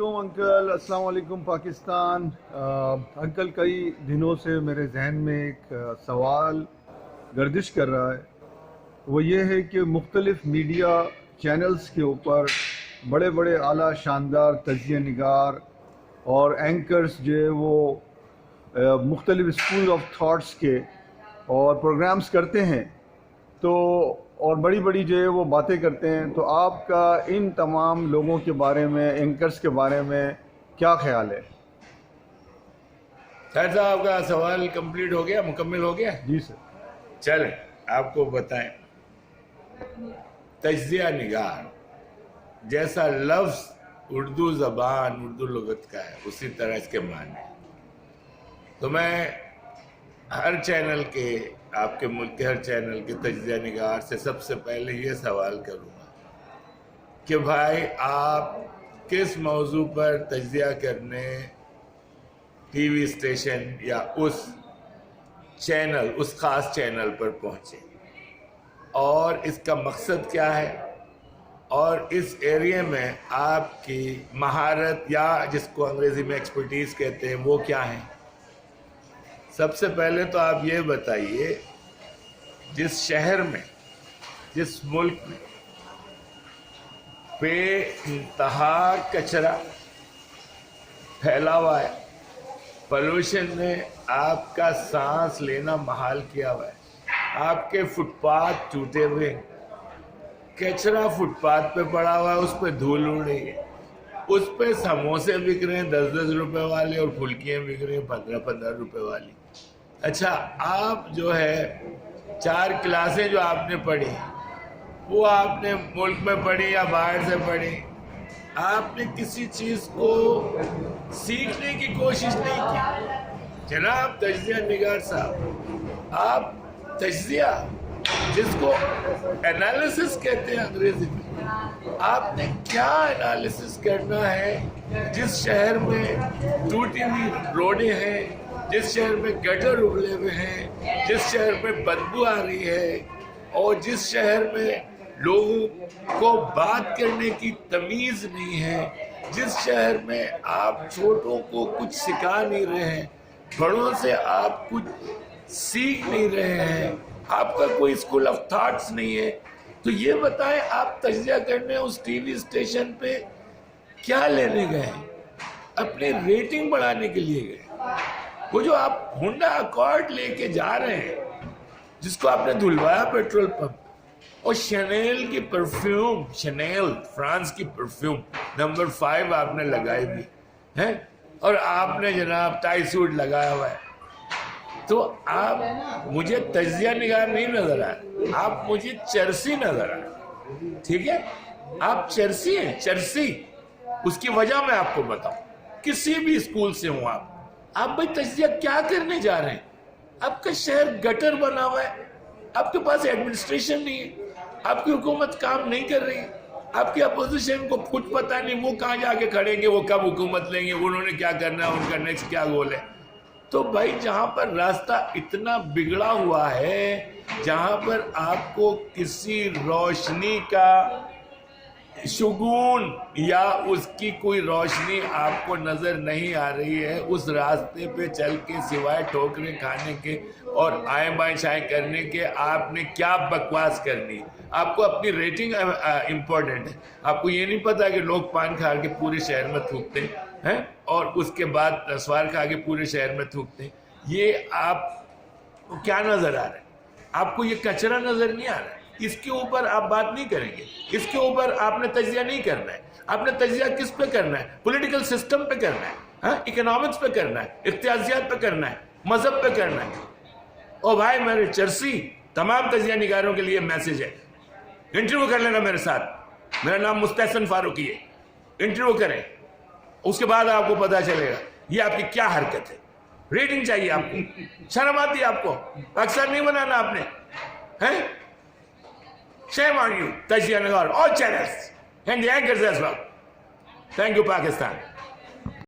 علیکم انکل، السلام علیکم پاکستان۔ انکل کئی دنوں سے میرے ذہن میں ایک سوال گردش کر رہا ہے، وہ یہ ہے کہ مختلف میڈیا چینلز کے اوپر بڑے بڑے اعلیٰ شاندار تجزیہ نگار اور اینکرز جو ہے وہ مختلف اسکول آف تھاٹس کے اور پروگرامز کرتے ہیں تو اور بڑی بڑی جو ہے وہ باتیں کرتے ہیں، تو آپ کا ان تمام لوگوں کے بارے میں، اینکرز کے بارے میں کیا خیال ہے؟ خیر صاحب کا سوال کمپلیٹ ہو گیا، مکمل ہو گیا؟ جی سر۔ چلیں آپ کو بتائیں، تجزیہ نگار جیسا لفظ اردو زبان، اردو لغت کا ہے، اسی طرح اس کے معنی۔ تو میں ہر چینل کے، آپ کے ملک کے ہر چینل کے تجزیہ نگار سے سب سے پہلے یہ سوال کروں گا کہ بھائی آپ کس موضوع پر تجزیہ کرنے ٹی وی اسٹیشن یا اس چینل، اس خاص چینل پر پہنچے، اور اس کا مقصد کیا ہے، اور اس ایریے میں آپ کی مہارت یا جس کو انگریزی میں ایکسپرٹیز کہتے ہیں وہ کیا ہے۔ سب سے پہلے تو آپ یہ بتائیے، جس شہر میں، جس ملک میں بے انتہا کچرا پھیلا ہوا ہے، پولوشن نے آپ کا سانس لینا محال کیا ہوا ہے، آپ کے فٹ پاتھ ٹوٹے ہوئے، کچرا فٹ پاتھ پہ پڑا ہوا ہے، اس پہ دھول اڑ رہی ہے، اس پہ سموسے بک رہے ہیں 10-10 روپے والے اور پھلکیاں بک رہی ہیں 15-15 روپے والی۔ اچھا، آپ جو ہے 4 کلاسیں جو آپ نے پڑھی، وہ آپ نے ملک میں پڑھی یا باہر سے پڑھی، آپ نے کسی چیز کو سیکھنے کی کوشش نہیں کی۔ جناب تجزیہ نگار صاحب، آپ تجزیہ، جس کو انالیسس کہتے ہیں انگریزی میں، آپ نے کیا انالیسس کرنا ہے؟ جس شہر میں ٹوٹی ہوئی روڈیں ہیں، جس شہر میں گٹر ابلے ہوئے ہیں، جس شہر میں بدبو آ رہی ہے، اور جس شہر میں لوگوں کو بات کرنے کی تمیز نہیں ہے، جس شہر میں آپ چھوٹوں کو کچھ سکھا نہیں رہے ہیں، بڑوں سے آپ کچھ سیکھ نہیں رہے ہیں، آپ کا کوئی اسکول آف تھاٹس نہیں ہے، تو یہ بتائیں آپ تجزیہ کرنے اس ٹی وی اسٹیشن پہ کیا لینے گئے ہیں؟ اپنی ریٹنگ بڑھانے کے لیے گئے؟ وہ جو آپ ہونڈا اکارڈ لے کے جا رہے ہیں، جس کو آپ نے دھلوایا پیٹرول پمپ، اور شنیل کی پرفیوم، شنیل فرانس کی پرفیوم نمبر 5 آپ نے لگائی بھی ہے، اور آپ نے جناب ٹائی سوٹ لگایا ہوا ہے، تو آپ مجھے تجزیہ نگار نہیں نظر آئے، آپ مجھے چرسی نظر آئے۔ ٹھیک ہے، آپ چرسی ہیں، چرسی۔ اس کی وجہ میں آپ کو بتاؤں، کسی بھی اسکول سے ہوں آپ بھائی تجزیہ کیا کرنے جا رہے ہیں؟ آپ کا شہر گٹر بنا ہوا ہے، آپ کے پاس ایڈمنسٹریشن نہیں ہے، آپ کی حکومت کام نہیں کر رہی ہے، آپ کی اپوزیشن کو کچھ پتہ نہیں وہ کہاں جا کے کھڑیں گے، وہ کب حکومت لیں گے، انہوں نے کیا کرنا ہے، ان کا نیکسٹ کیا گول ہے۔ تو بھائی جہاں پر راستہ اتنا بگڑا ہوا ہے، جہاں پر آپ کو کسی روشنی کا شگون یا اس کی کوئی روشنی آپ کو نظر نہیں آ رہی ہے، اس راستے پہ چل کے سوائے ٹھوکریں کھانے کے اور آئیں بائیں شائیں کرنے کے آپ نے کیا بکواس کرنی؟ آپ کو اپنی ریٹنگ امپورٹنٹ ہے، آپ کو یہ نہیں پتا کہ لوگ پان کھا کے پورے شہر میں تھوکتے ہیں اور اس کے بعد نسوار کھا کے پورے شہر میں تھوکتے ہیں۔ یہ آپ کو کیا نظر آ رہا ہے؟ آپ کو یہ کچرا نظر نہیں آ رہا ہے؟ اس کے اوپر آپ بات نہیں کریں گے، اس کے اوپر آپ نے تجزیہ نہیں کرنا ہے۔ آپ نے تجزیہ کس پہ کرنا ہے؟ پولیٹیکل سسٹم پہ کرنا ہے، اکنامکس پہ کرنا ہے، اقتصادیات پہ کرنا ہے، مذہب پہ کرنا ہے۔ او بھائی میرے چرسی، تمام تجزیہ نگاروں کے لیے میسج ہے، انٹرویو کر لینا میرے ساتھ، میرا نام مستحسن فاروقی ہے، انٹرویو کریں، اس کے بعد آپ کو پتا چلے گا یہ آپ کی کیا حرکت ہے۔ ریٹنگ چاہیے آپ کو، شرم آتی ہے آپ کو؟ پاکستان نہیں بنانا آپ نے؟ Shame on you, Tajziyah Nagar, all channels, and the anchors as well. Thank you, Pakistan.